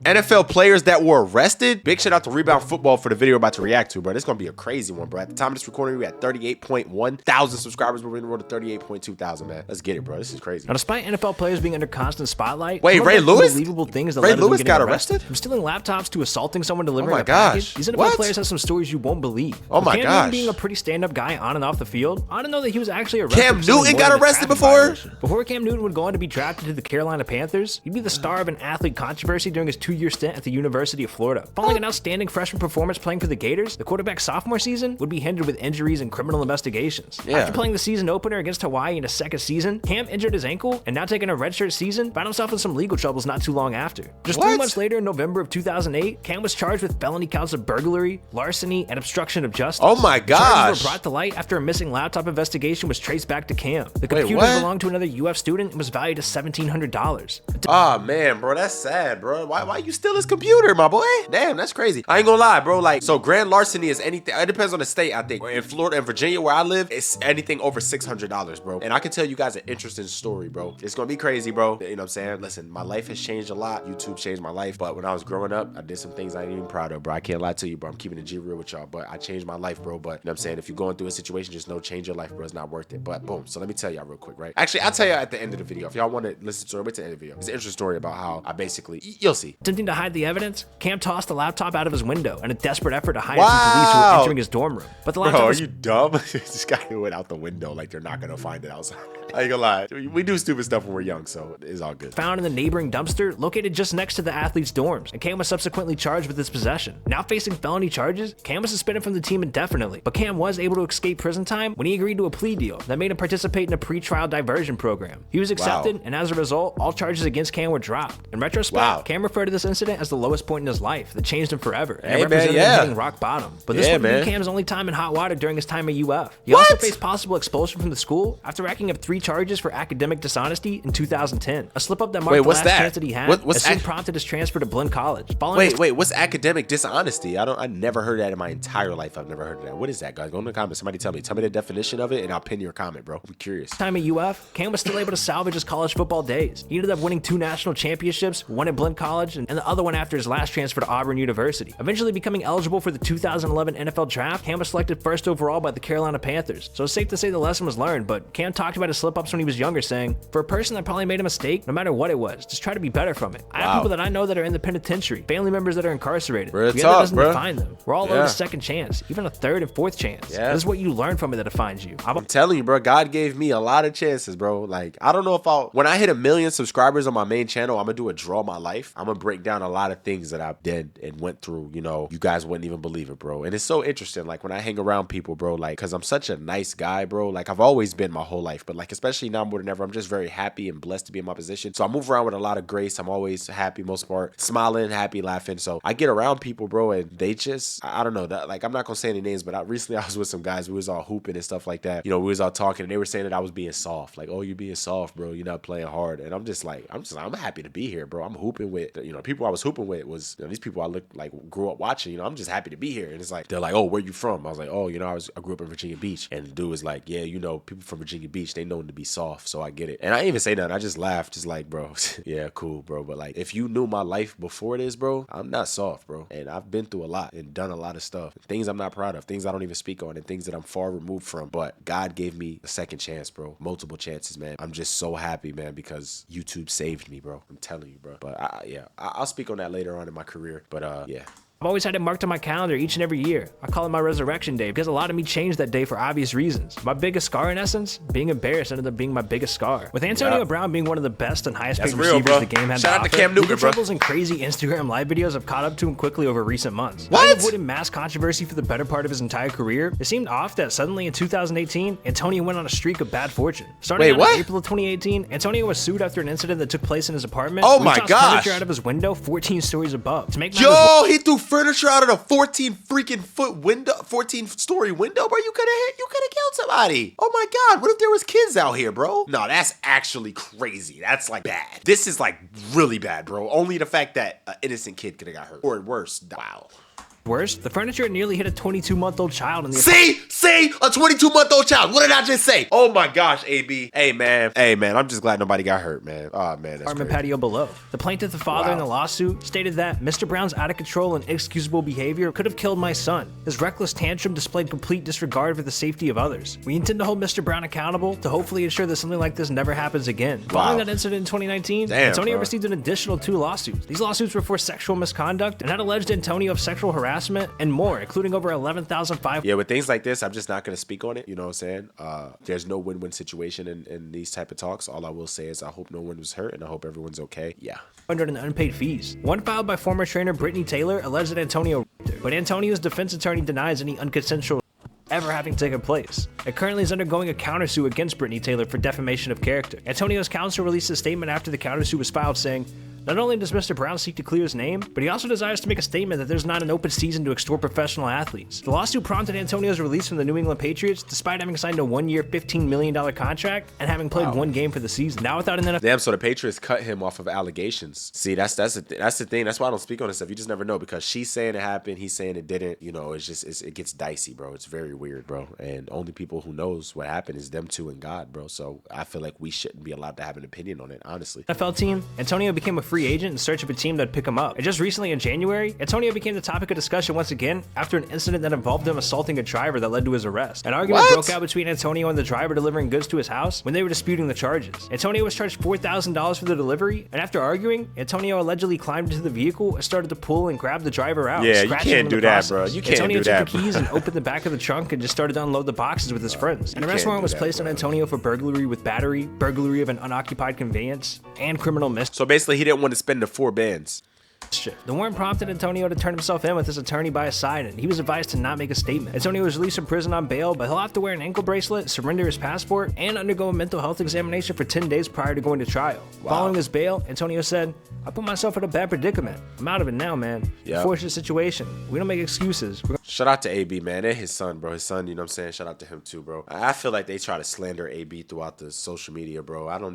NFL players that were arrested. Big shout out to Rebound Football for the video we're about to react to, bro. This is gonna be a crazy one, bro. At the time of this recording, we had 38.1 thousand subscribers, but we're in the road to 38.2 thousand, man. Let's get it, bro. This is crazy. Now, despite NFL players being under constant spotlight, wait, Ray Lewis? Unbelievable things that Ray led to them Lewis getting got arrested? From stealing laptops to assaulting someone delivering Oh my a package, gosh. these NFL What? players have some stories you won't believe. Oh my Cam gosh. Newton being a pretty stand-up guy on and off the field, I didn't know that he was actually arrested. Cam for something Newton more got than a arrested traffic before? violation. Before Cam Newton would go on to be drafted to the Carolina Panthers, he'd be the star of an athlete controversy during his 2-year stint at the University of Florida. Following an outstanding freshman performance playing for the Gators, the quarterback's sophomore season would be hindered with injuries and criminal investigations. Yeah. After playing the season opener against Hawaii in his second season, Cam injured his ankle and now taking a redshirt season, found himself in some legal troubles not too long after. Just 3 months later, in November of 2008, Cam was charged with felony counts of burglary, larceny, and obstruction of justice. Oh my The charges gosh. were brought to light after a missing laptop investigation was traced back to Cam. The computer belonged to another UF student and was valued at $1,700. Oh man, bro, that's sad, bro. Why you steal his computer, my boy? Damn, that's crazy. I ain't gonna lie, bro. Like, so grand larceny is anything. It depends on the state, I think. In Florida and Virginia, where I live, it's anything over $600, bro. And I can tell you guys an interesting story, bro. It's gonna be crazy, bro. You know what I'm saying? Listen, my life has changed a lot. YouTube changed my life, but when I was growing up, I did some things I ain't even proud of, bro. I can't lie to you, bro. I'm keeping it G real with y'all, but I changed my life, bro. But you know what I'm saying? If you're going through a situation, just know change your life, bro. It's not worth it. But boom. So let me tell y'all real quick, right? Actually, I'll tell you at the end of the video. If y'all want to listen to it, wait till the end of the video. It's an interesting story about how I basically, you'll see. Attempting to hide the evidence, Cam tossed the laptop out of his window in a desperate effort to hide it from police who were entering his dorm room. But the laptop Bro, are was you dumb? This guy went out the window like they're not gonna find it outside. I ain't gonna lie. We do stupid stuff when we're young, so it's all good. found in the neighboring dumpster located just next to the athlete's dorms, and Cam was subsequently charged with its possession. Now facing felony charges, Cam was suspended from the team indefinitely, but Cam was able to escape prison time when he agreed to a plea deal that made him participate in a pre-trial diversion program. He was accepted, and as a result, all charges against Cam were dropped. In retrospect, Cam referred to this incident as the lowest point in his life that changed him forever, and represented him hitting rock bottom. But this would be Cam's only time in hot water during his time at UF. He also faced possible expulsion from the school after racking up 3 charges for academic dishonesty in 2010. A slip-up that marked the last chance that he had, as soon prompted his transfer to Blinn College. Wait, what's academic dishonesty? I never heard that in my entire life. I've never heard of that. What is that, guys? Go in the comments. Somebody tell me. Tell me the definition of it, and I'll pin your comment, bro. I'm curious. Time at UF, Cam was still able to salvage his college football days. He ended up winning 2 national championships, one at Blinn College, and the other one after his last transfer to Auburn University. Eventually becoming eligible for the 2011 NFL Draft, Cam was selected first overall by the Carolina Panthers. So it's safe to say the lesson was learned, but Cam talked about his slip-ups when he was younger, saying, "For a person that probably made a mistake, no matter what it was, just try to be better from it. I have people that I know that are in the penitentiary, family members that are incarcerated. Real That talk, doesn't bro. define them. We're all owed a second chance, even a third and fourth chance. This is what you learn from it that defines you." I'm telling you, bro, God gave me a lot of chances, bro. Like, I don't know if when I hit 1 million subscribers on my main channel, I'm gonna do a draw my life. I'm gonna break down a lot of things that I did and went through, you know, you guys wouldn't even believe it, bro. And it's so interesting, like, when I hang around people, bro, like, cause I'm such a nice guy, bro. Like, I've always been my whole life, but like, especially now more than ever, I'm just very happy and blessed to be in my position. So I move around with a lot of grace. I'm always happy, most part, smiling, happy, laughing. So I get around people, bro, and they just, I don't know, that, like, I'm not gonna say any names, but recently I was with some guys, we was all hooping and stuff like that. You know, we was all talking, and they were saying that I was being soft. Like, oh, you're being soft, bro. You're not playing hard. And I'm just like, I'm happy to be here, bro. I'm hooping with, you know, people I was hooping with was, you know, these people I grew up watching. You know, I'm just happy to be here. And it's like, they're like, oh, where you from? I was like, oh, you know, I grew up in Virginia Beach. And the dude was like, yeah, you know, people from Virginia Beach, they known to be soft, so I get it. And I didn't even say nothing. I just laughed, just like, bro, yeah, cool, bro. But like, if you knew my life before this, bro, I'm not soft, bro. And I've been through a lot and done a lot of stuff. Things I'm not proud of, things I don't even speak on, and things that I'm far removed from. But God gave me a second chance, bro. Multiple chances, man. I'm just so happy, man, because YouTube saved me, bro. I'm telling you, bro. But I'll speak on that later on in my career. But yeah. I've always had it marked on my calendar each and every year. I call it my resurrection day because a lot of me changed that day for obvious reasons. My biggest scar, in essence, being embarrassed ended up being my biggest scar. With Antonio Brown being one of the best and highest paid receivers the game had to offer, Shout out to Cam Newton, legal bro. troubles and crazy Instagram live videos have caught up to him quickly over recent months. What? Avoiding mass controversy for the better part of his entire career, it seemed off that suddenly in 2018, Antonio went on a streak of bad fortune. Starting out in April of 2018, Antonio was sued after an incident that took place in his apartment. Oh my gosh. Furniture out of his window 14 stories above. To make he threw furniture out of the 14 freaking foot window, 14 story window, bro. You could have killed somebody. Oh my God. What if there was kids out here, bro? No, that's actually crazy. That's like bad. This is like really bad, bro. Only the fact that an innocent kid could have got hurt or worse. Wow. Worse, the furniture nearly hit a 22-month-old child in the See, a 22-month-old child. What did I just say? Oh my gosh, AB. Hey man, I'm just glad nobody got hurt, man. Oh man, that's apartment crazy. patio below. The plaintiff, the father in the Wow. lawsuit, stated that Mr. Brown's out-of-control and inexcusable behavior could have killed my son. His reckless tantrum displayed complete disregard for the safety of others. We intend to hold Mr. Brown accountable to hopefully ensure that something like this never happens again. Following that incident in 2019, Damn, Antonio bro. received an additional 2 lawsuits. These lawsuits were for sexual misconduct and had alleged Antonio of sexual harassment and more, including over 11,500. Yeah, with things like this, I'm just not going to speak on it. You know what I'm saying? There's no win-win situation in these type of talks. All I will say is I hope no one was hurt and I hope everyone's okay. Yeah. In unpaid fees. One filed by former trainer Brittany Taylor alleged that Antonio raped her, but Antonio's defense attorney denies any unconsensual ever having taken place. It currently is undergoing a countersuit against Brittany Taylor for defamation of character. Antonio's counsel released a statement after the countersuit was filed saying, not only does Mr. Brown seek to clear his name, but he also desires to make a statement that there's not an open season to extort professional athletes. The lawsuit prompted Antonio's release from the New England Patriots despite having signed a 1-year, $15 million contract and having played 1 game for the season. Now without an NFL. Damn, so the Patriots cut him off of allegations. See, that's the thing. That's why I don't speak on this stuff. You just never know because she's saying it happened, he's saying it didn't. You know, it gets dicey, bro. It's very weird, bro. And only people who knows what happened is them two and God, bro. So I feel like we shouldn't be allowed to have an opinion on it, honestly. NFL team, Antonio became a free agent in search of a team that'd pick him up. And just recently in January, Antonio became the topic of discussion once again after an incident that involved him assaulting a driver that led to his arrest. An argument broke out between Antonio and the driver delivering goods to his house when they were disputing the charges. Antonio was charged $4,000 for the delivery, and after arguing, Antonio allegedly climbed into the vehicle and started to pull and grab the driver out. Yeah, you can't do that, bro. You can't Antonio do that, took the keys and opened the back of the trunk and just started to unload the boxes with his friends. An arrest warrant was placed on Antonio for burglary with battery, burglary of an unoccupied conveyance, and criminal mischief. So basically, he didn't want to spend the 4 bands. The warrant prompted Antonio to turn himself in with his attorney by his side, and he was advised to not make a statement. Antonio was released from prison on bail, but he'll have to wear an ankle bracelet, surrender his passport, and undergo a mental health examination for 10 days prior to going to trial. Wow. Following his bail, Antonio said, I put myself in a bad predicament. I'm out of it now, man. Yep. Fortunate situation. We don't make excuses. Shout out to AB, man. And his son, bro. His son, you know what I'm saying? Shout out to him too, bro. I feel like they try to slander AB throughout the social media, bro. I don't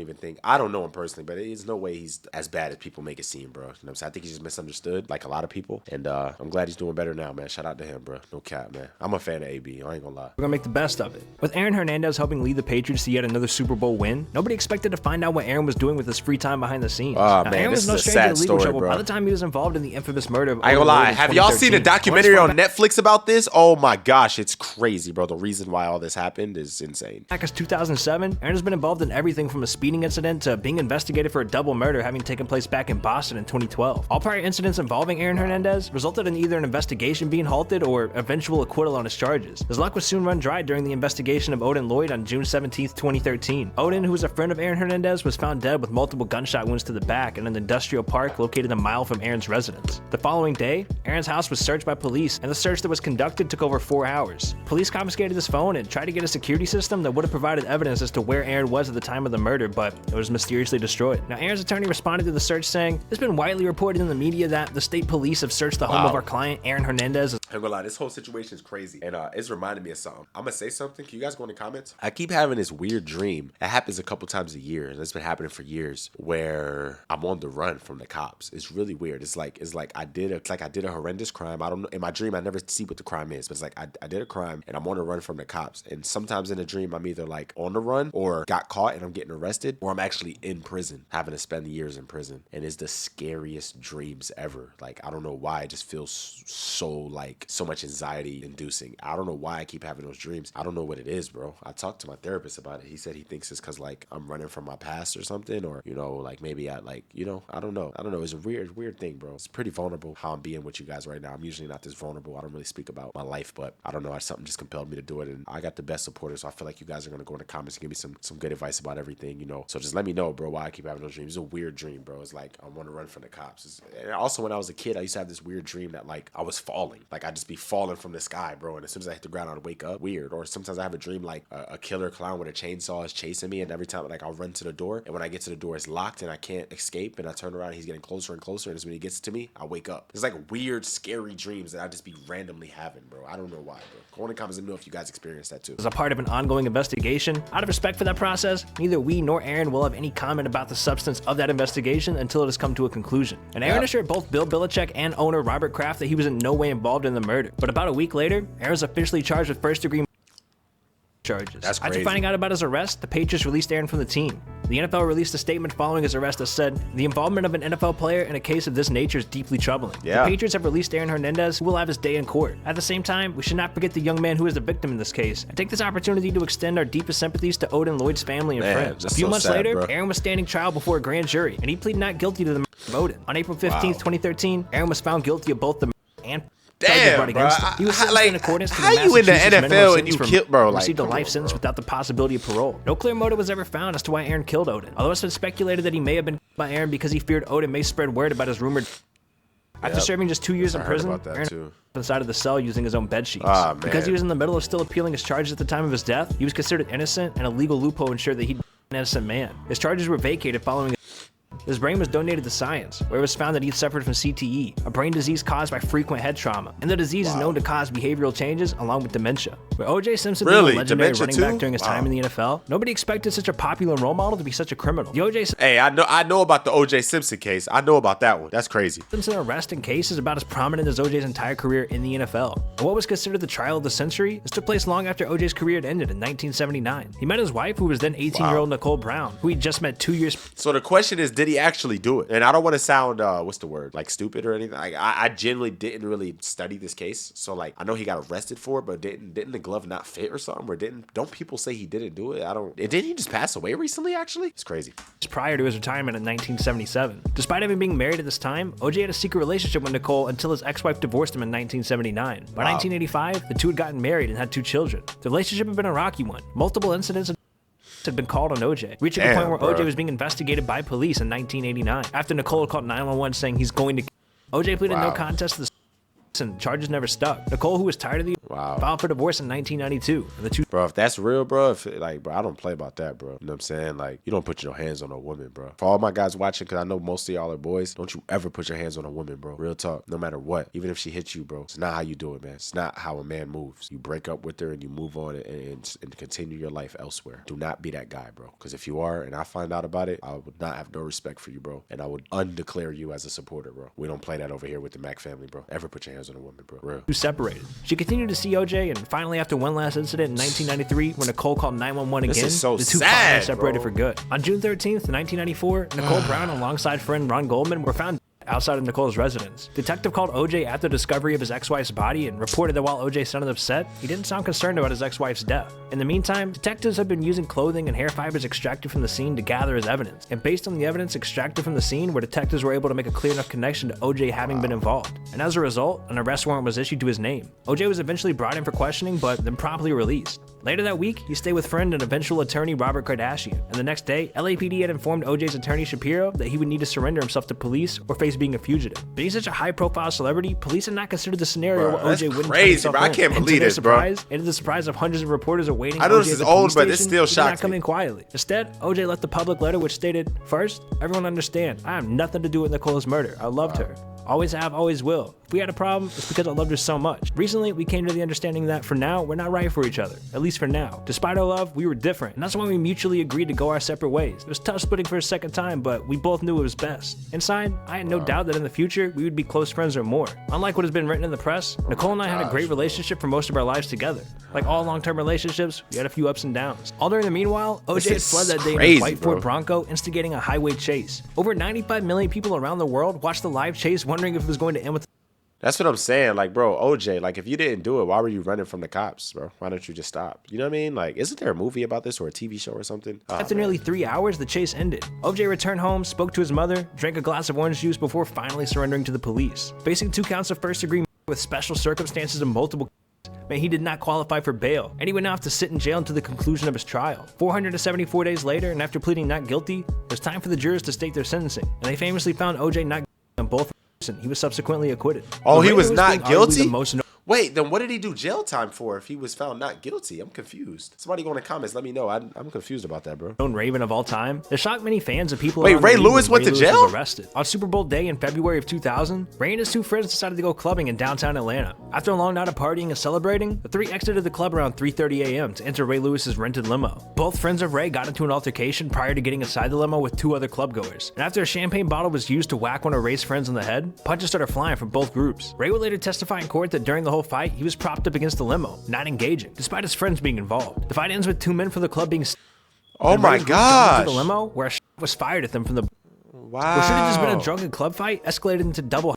know him personally, but there's no way he's as bad as people make it seem, bro. You know what I'm saying? I think he's just misunderstood, like a lot of people. And I'm glad he's doing better now, man. Shout out to him, bro. No cap, man. I'm a fan of AB. I ain't gonna lie. We're gonna make the best of it. With Aaron Hernandez helping lead the Patriots to yet another Super Bowl win, nobody expected to find out what Aaron was doing with his free time behind the scenes. Oh, Now, man, Aaron this was no is a stranger sad to legal story, trouble bro. by the time he was involved in the infamous murder of I ain't gonna OJ lie. Simpson in Have y'all seen the 2013. documentary on Netflix about this? Oh my gosh, it's crazy, bro. The reason why all this happened is insane. Back as 2007, Aaron has been involved in everything from a speeding incident to being investigated for a double murder having taken place back in Boston in 2012. All prior incidents involving Aaron Hernandez resulted in either an investigation being halted or eventual acquittal on his charges. His luck was soon run dry during the investigation of Odin Lloyd on June 17, 2013. Odin, who was a friend of Aaron Hernandez, was found dead with multiple gunshot wounds to the back in an industrial park located a mile from Aaron's residence. The following day, Aaron's house was searched by police, and the search that was conducted took over 4 hours. Police confiscated his phone and tried to get a security system that would have provided evidence as to where Aaron was at the time of the murder, but it was mysteriously destroyed. Now, Aaron's attorney responded to the search saying, it's been widely reported in the media that the state police have searched the home of our client, Aaron Hernandez. I'm gonna lie, this whole situation is crazy, and it's reminding me of something. I'm gonna say something. Can you guys go in the comments? I keep having this weird dream. It happens a couple times a year, and it's been happening for years, where I'm on the run from the cops. It's really weird. It's like I did a horrendous crime. I don't know. In my dream, I never see what the crime is, but it's like I did a crime, and I'm on the run from the cops. And sometimes in a dream, I'm either like on the run, or got caught and I'm getting arrested, or I'm actually in prison, having to spend years in prison. And it's the scariest dreams ever. Like, I don't know why. It just feels so much anxiety inducing. I don't know why I keep having those dreams. I don't know what it is, bro. I talked to my therapist about it. He said he thinks it's because like I'm running from my past or something, or like maybe I don't know. It's a weird thing, bro. It's pretty vulnerable how I'm being with you guys right now. I'm usually not this vulnerable. I don't really speak about my life, but I don't know. Something just compelled me to do it, and I got the best supporters. So I feel like you guys are gonna go in the comments and give me some good advice about everything, So just let me know, bro, why I keep having those dreams. It's a weird dream, bro. It's like I want to run from the cops. And also, when I was a kid, I used to have this weird dream that like I was falling, like I'd just be falling from the sky, bro. And as soon as I hit the ground, I'd wake up. Weird. Or sometimes I have a dream like a killer clown with a chainsaw is chasing me, and every time like I'll run to the door, and when I get to the door, it's locked and I can't escape. And I turn around, and he's getting closer and closer. And as when he gets to me, I wake up. It's like weird, scary dreams that I just be randomly having, bro. I don't know why, bro. Go in the comments and know if you guys experience that too. As a part of an ongoing investigation, out of respect for that process, neither we nor Aaron will have any comment about the substance of that investigation until it has come to a conclusion. And Aaron assured both Bill Belichick and owner Robert Kraft that he was in no way involved in the murder. But about a week later, Aaron was officially charged with first-degree charges. That's crazy. After finding out about his arrest, the Patriots released Aaron from the team. The NFL released a statement following his arrest that said, "The involvement of an NFL player in a case of this nature is deeply troubling. Yeah. The Patriots have released Aaron Hernandez, who will have his day in court. At the same time, we should not forget the young man who is the victim in this case. I take this opportunity to extend our deepest sympathies to Odin Lloyd's family and friends." A few months later, bro. Aaron was standing trial before a grand jury, and he pleaded not guilty to the murder of Odin. On April 15th, 2013, Aaron was found guilty of both the murder and damn, bro. He was sentenced in accordance to how the you in the Massachusetts minimum NFL and you sentence killed, bro? Like, received a come life on, sentence bro. without the possibility of parole. No clear motive was ever found as to why Aaron killed Odin, although it's been speculated that he may have been killed by Aaron because he feared Odin may spread word about his rumored. After serving just 2 years in prison, Aaron too. inside of the cell using his own bed sheets. Ah, man. Because he was in the middle of still appealing his charges at the time of his death, he was considered innocent, and a legal loophole ensured that he'd be an innocent man. His charges were vacated following. His brain was donated to science, where it was found that he suffered from CTE, a brain disease caused by frequent head trauma, and the disease is known to cause behavioral changes along with dementia. With OJ Simpson being a legendary running back during his time in the NFL, nobody expected such a popular role model to be such a criminal. The OJ Hey, I know about the OJ Simpson case. I know about that one. That's crazy. Simpson arrest and case is about as prominent as OJ's entire career in the NFL. And what was considered the trial of the century, this took place long after OJ's career had ended in 1979. He met his wife, who was then 18-year-old Nicole Brown, who he just met 2 years. So the question is, did he actually do it? And I don't want to sound what's the word, like stupid or anything. Like I genuinely didn't really study this case, so like I know he got arrested for it, but didn't the glove not fit or something? Or don't people say he didn't do it? Didn't he just pass away recently? Actually, it's crazy. Prior to his retirement in 1977. Despite having been married at this time, OJ had a secret relationship with Nicole until his ex-wife divorced him in 1979. By 1985, the two had gotten married and had 2 children. The relationship had been a rocky one. Multiple incidents had been called on OJ, reaching a point where OJ was being investigated by police in 1989 after Nicole called 911 saying he's going to. OJ pleaded no contest to the and charges never stuck. Nicole, who was tired of the filed for divorce in 1992. And the two bro, if that's real, bro, bro, I don't play about that, bro. You know what I'm saying? Like, you don't put your hands on a woman, bro. For all my guys watching, because I know most of y'all are boys, don't you ever put your hands on a woman, bro. Real talk. No matter what. Even if she hits you, bro. It's not how you do it, man. It's not how a man moves. You break up with her and you move on and continue your life elsewhere. Do not be that guy, bro. Because if you are and I find out about it, I would not have no respect for you, bro. And I would undeclare you as a supporter, bro. We don't play that over here with the Mack family, bro. Ever put your hands on a woman, bro. Real. Separated. She continued to see OJ, and finally, after one last incident in 1993, when Nicole called 911 again, so the two finally separated for good. On June 13th, 1994, Nicole Brown, alongside friend Ron Goldman, were found outside of Nicole's residence. Detective called OJ after discovery of his ex-wife's body and reported that while OJ sounded upset, he didn't sound concerned about his ex-wife's death. In the meantime, detectives have been using clothing and hair fibers extracted from the scene to gather as evidence. And based on the evidence extracted from the scene, where detectives were able to make a clear enough connection to OJ having been involved. And as a result, an arrest warrant was issued to his name. OJ was eventually brought in for questioning, but then promptly released. Later that week, he stayed with friend and eventual attorney Robert Kardashian. And the next day, LAPD had informed OJ's attorney Shapiro that he would need to surrender himself to police or face being a fugitive. But he's such a high-profile celebrity, police had not considered the scenario where OJ wouldn't crazy, bro. I can't believe this, bro. And to the surprise of hundreds of reporters awaiting I know OJ this is at the old, police but it's station, still he did not shocks come me. in quietly. Instead, OJ left the public letter which stated, "First, everyone understand, I have nothing to do with Nicole's murder. I loved her. Always have, always will. If we had a problem, it's because I loved her so much. Recently, we came to the understanding that for now, we're not right for each other. At least for now. Despite our love, we were different. And that's why we mutually agreed to go our separate ways. It was tough splitting for a second time, but we both knew it was best. Inside, I had no doubt that in the future, we would be close friends or more. Unlike what has been written in the press, Nicole and I had a great relationship for most of our lives together. Like all long-term relationships, we had a few ups and downs. All during the meanwhile, OJ had fled that day in a white Ford Bronco, instigating a highway chase. Over 95 million people around the world watched the live chase, wondering if it was going to end with. That's what I'm saying. Like, bro, OJ, like, if you didn't do it, why were you running from the cops, bro? Why don't you just stop? You know what I mean? Like, isn't there a movie about this or a TV show or something? After nearly 3 hours, the chase ended. OJ returned home, spoke to his mother, drank a glass of orange juice before finally surrendering to the police. Facing 2 counts of first-degree with special circumstances and multiple man, he did not qualify for bail, and he went off to sit in jail until the conclusion of his trial. 474 days later, and after pleading not guilty, it was time for the jurors to state their sentencing, and they famously found OJ not guilty on both. He was subsequently acquitted. Oh, he was not guilty? Wait, then what did he do jail time for if he was found not guilty? I'm confused. Somebody go in the comments, let me know. I'm confused about that, bro. Known Raven of all time, it shocked many fans and people. Wait, around the Ray league Lewis when went to Ray jail? Was arrested on Super Bowl day in February of 2000. Ray and his two friends decided to go clubbing in downtown Atlanta. After a long night of partying and celebrating, the three exited the club around 3:30 a.m. to enter Ray Lewis's rented limo. Both friends of Ray got into an altercation prior to getting inside the limo with two other clubgoers. And after a champagne bottle was used to whack one of Ray's friends on the head, punches started flying from both groups. Ray would later testify in court that during the whole fight, he was propped up against the limo, not engaging, despite his friends being involved. The fight ends with two men from the club being oh my gosh. The limo where a was fired at them from the wow. What should have just been a drunken club fight escalated into double.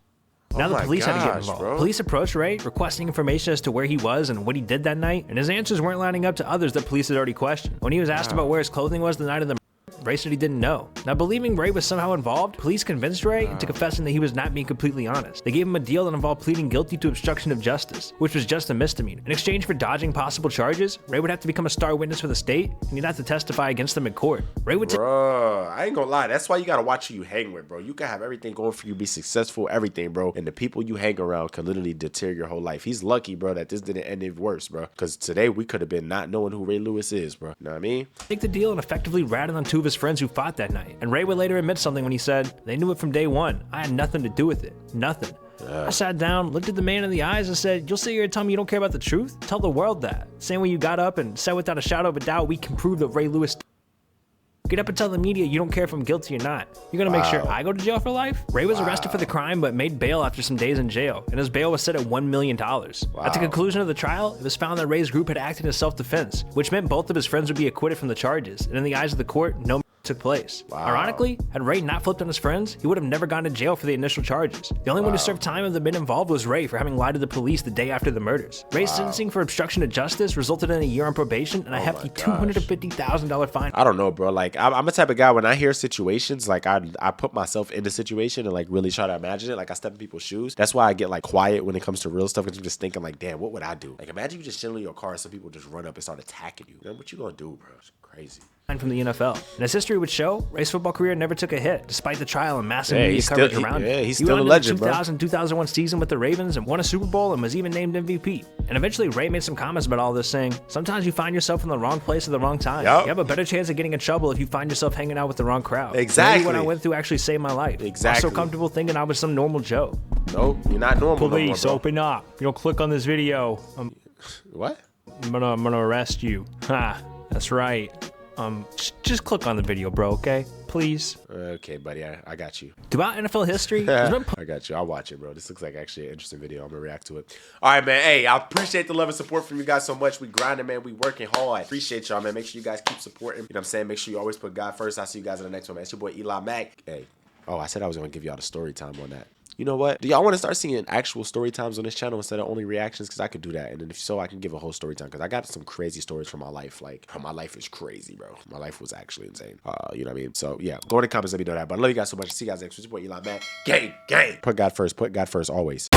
Now the police had to get involved. Bro. Police approached Ray, requesting information as to where he was and what he did that night, and his answers weren't lining up to others that police had already questioned. When he was asked about where his clothing was the night of the Ray said he didn't know. Now, believing Ray was somehow involved, police convinced Ray into confessing that he was not being completely honest. They gave him a deal that involved pleading guilty to obstruction of justice, which was just a misdemeanor. In exchange for dodging possible charges, Ray would have to become a star witness for the state, and he'd have to testify against them in court. Ray would Bro, I ain't gonna lie. That's why you gotta watch who you hang with, bro. You can have everything going for you, be successful, everything, bro. And the people you hang around can literally deter your whole life. He's lucky, bro, that this didn't end it worse, bro. Because today we could have been not knowing who Ray Lewis is, bro. You know what I mean? take the deal and effectively ratted on two of his friends who fought that night. And Ray would later admit something when he said, "They knew it from day one. I had nothing to do with it. Nothing." I sat down, looked at the man in the eyes and said, "You'll sit here and tell me you don't care about the truth? Tell the world that." Same way you got up and said without a shadow of a doubt, "We can prove that Ray Lewis." Get up and tell the media you don't care if I'm guilty or not. You're gonna make sure I go to jail for life? Ray was arrested for the crime but made bail after some days in jail, and his bail was set at $1 million. At the conclusion of the trial, it was found that Ray's group had acted in self-defense, which meant both of his friends would be acquitted from the charges, and in the eyes of the court, no took place. Ironically, had Ray not flipped on his friends, he would have never gone to jail for the initial charges. The only one who served time of the men involved was Ray for having lied to the police the day after the murders. Ray's sentencing for obstruction of justice resulted in a year on probation and a hefty $250,000 fine. I don't know, bro. Like, I'm a type of guy, when I hear situations, like, I put myself in the situation and, like, really try to imagine it. Like, I step in people's shoes. That's why I get, like, quiet when it comes to real stuff, because I'm just thinking, like, damn, what would I do? Like, imagine you just chilling in your car and some people just run up and start attacking you. Man, what you gonna do, bro? It's crazy. From the NFL. And as history would show, Ray's football career never took a hit, despite the trial and massive media coverage around it. He's still a legend, bro. He won the 2000-2001 season with the Ravens and won a Super Bowl and was even named MVP. And eventually, Ray made some comments about all this, saying, "Sometimes you find yourself in the wrong place at the wrong time. You have a better chance of getting in trouble if you find yourself hanging out with the wrong crowd. Exactly. Maybe what I went through actually saved my life. Exactly. I was so comfortable thinking I was some normal Joe." Nope, you're not normal. Police, no more, open up. You don't click on this video. What? I'm gonna arrest you. Ha, that's right. Just click on the video, bro, okay? Please. Okay, buddy, I got you. Throughout NFL history, there's been I got you. I'll watch it, bro. This looks like actually an interesting video. I'm gonna react to it. All right, man. Hey, I appreciate the love and support from you guys so much. We grinding, man. We working hard. Appreciate y'all, man. Make sure you guys keep supporting. You know what I'm saying? Make sure you always put God first. I'll see you guys in the next one, man. It's your boy Eli Mack. Hey. Oh, I said I was gonna give y'all the story time on that. You know what? Do y'all want to start seeing actual story times on this channel instead of only reactions? Because I could do that. And then if so, I can give a whole story time. Because I got some crazy stories from my life. Like, my life is crazy, bro. My life was actually insane. You know what I mean? So, yeah. Go in the comments, let me know that. But I love you guys so much. See you guys next week. It's your boy Eli Mack. Gang, gang. Put God first. Put God first always.